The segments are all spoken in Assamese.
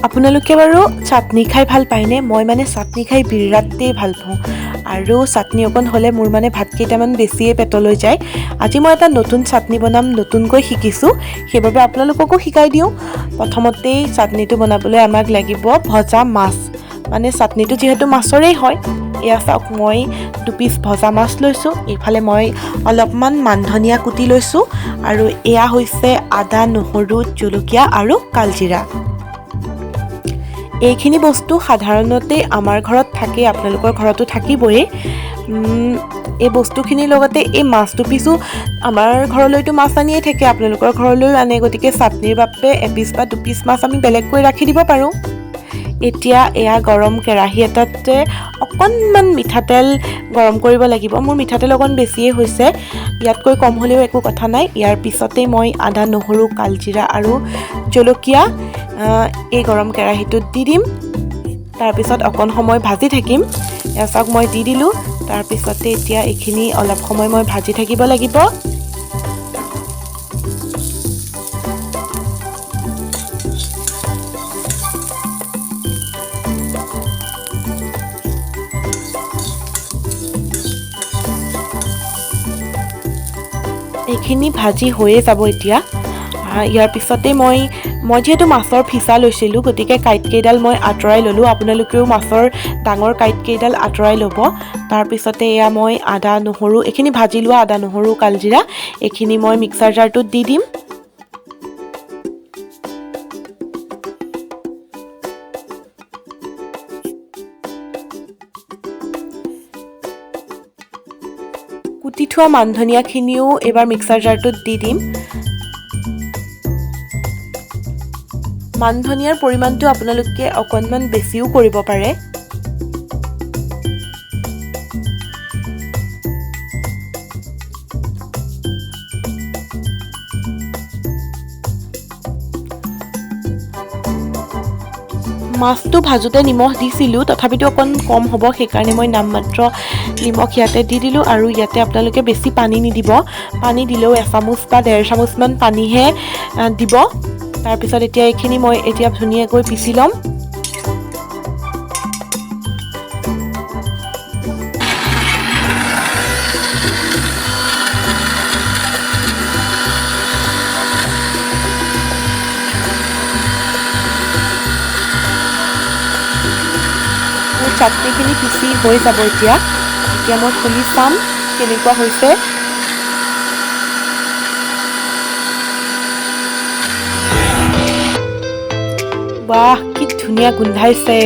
আপোনালোকে বাৰু চাটনি খাই ভাল পায়নে? মই মানে চাটনি খাই বিৰাটেই ভাল পাওঁ আৰু চাটনি অকণ হ'লে মোৰ মানে ভাত কেইটামান বেছিয়ে পেটলৈ যায়। আজি মই এটা নতুন চাটনি বনাম, নতুনকৈ শিকিছোঁ, সেইবাবে আপোনালোককো শিকাই দিওঁ। প্ৰথমতেই চাটনিটো বনাবলৈ আমাক লাগিব ভজা মাছ, মানে চাটনিটো যিহেতু মাছৰেই হয়। এয়া চাওক, মই 2 পিচ ভজা মাছ লৈছোঁ। এইফালে মই অলপমান মান ধনিয়া কুটি লৈছোঁ আৰু এয়া হৈছে আদা, নহৰু, জলকীয়া আৰু কালজিৰা। এইখিনি বস্তু সাধাৰণতে আমাৰ ঘৰত থাকেই, আপোনালোকৰ ঘৰতো থাকিবই। এই বস্তুখিনিৰ লগতে এই মাছ 2 পিচো আমাৰ ঘৰলৈতো মাছ আনিয়ে থাকে, আপোনালোকৰ ঘৰলৈও আনে, গতিকে চাটনিৰ বাবে এপিচ বা 2 পিচ মাছ আমি বেলেগকৈ ৰাখি দিব পাৰোঁ। এতিয়া এয়া গৰম কেৰাহী এটাতে অকণমান মিঠাতেল গৰম কৰিব লাগিব। মোৰ মিঠাতেল অকণ বেছিয়ে হৈছে, ইয়াতকৈ কম হ'লেও একো কথা নাই। ইয়াৰ পিছতেই মই আদা, নহৰু, কালজিৰা আৰু জলকীয়া এই গৰম কেৰাহীটোত দি দিম। তাৰপিছত অকণ সময় ভাজি থাকিম। এয়া চাওক, মই দি দিলোঁ। তাৰপিছতে এতিয়া এইখিনি অলপ সময় মই ভাজি থাকিব লাগিব। এইখিনি ভাজি হৈয়ে যাব এতিয়া। ইয়াৰ পিছতে মই যিহেতু মাছৰ ফিচা লৈছিলোঁ, গতিকে কাঁইটকেইডাল মই আঁতৰাই ল'লোঁ। আপোনালোকেও মাছৰ ডাঙৰ কাঁইটকেইডাল আঁতৰাই ল'ব। তাৰপিছতে এয়া মই আদা, নহৰু, এইখিনি ভাজি লোৱা আদা, নহৰু, কালজিৰা এইখিনি মই মিক্সাৰ জাৰটোত দি দিম। কুটি থোৱা মান ধনিয়াখিনিও এইবাৰ মিক্সাৰ জাৰটোত দি দিম। মান ধনিয়াৰ পৰিমাণটো আপোনালোকে অকণমান বেছিও কৰিব পাৰে। মাছটো ভাজোঁতে নিমখ দিছিলোঁ, তথাপিতো অকণ কম হ'ব, সেইকাৰণে মই নামমাত্ৰ নিমখ ইয়াতে দি দিলোঁ। আৰু ইয়াতে আপোনালোকে বেছি পানী নিদিব, পানী দিলেও 1 চামুচ বা 1.5 চামুচমান পানীহে দিব। তাৰপিছত এতিয়া এইখিনি মই এতিয়া ধুনীয়াকৈ পিচি ল'ম। চাটনিখিনি পিচি হৈ যাব এতিয়া মই খুলি চাম কেনেকুৱা হৈছে। বাহ, কি ধুনীয়া গোন্ধাইছে!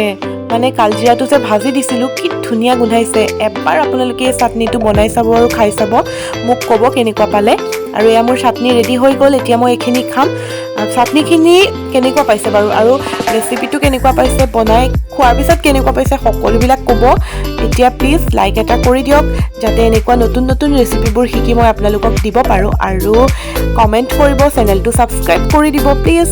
মানে কালজিৰাটো যে ভাজি দিছিলোঁ, কি ধুনীয়া গোন্ধাইছে। এবাৰ আপোনালোকে এই চাটনিটো বনাই চাব আৰু খাই চাব, মোক ক'ব কেনেকুৱা পালে। আৰু এয়া মোৰ চাটনি ৰেডি হৈ গ'ল। এতিয়া মই এইখিনি খাম। চাটনিখিনি কেনেকুৱা পাইছে বাৰু, আৰু ৰেচিপিটো কেনেকুৱা পাইছে, বনাই খোৱাৰ পিছত কেনেকুৱা পাইছে, সকলোবিলাক ক'ব। এতিয়া প্লিজ লাইক এটা কৰি দিয়ক, যাতে এনেকুৱা নতুন নতুন ৰেচিপিবোৰ শিকি মই আপোনালোকক দিব পাৰোঁ। আৰু কমেণ্ট কৰিব, চেনেলটো ছাবস্ক্ৰাইব কৰি দিব প্লিজ।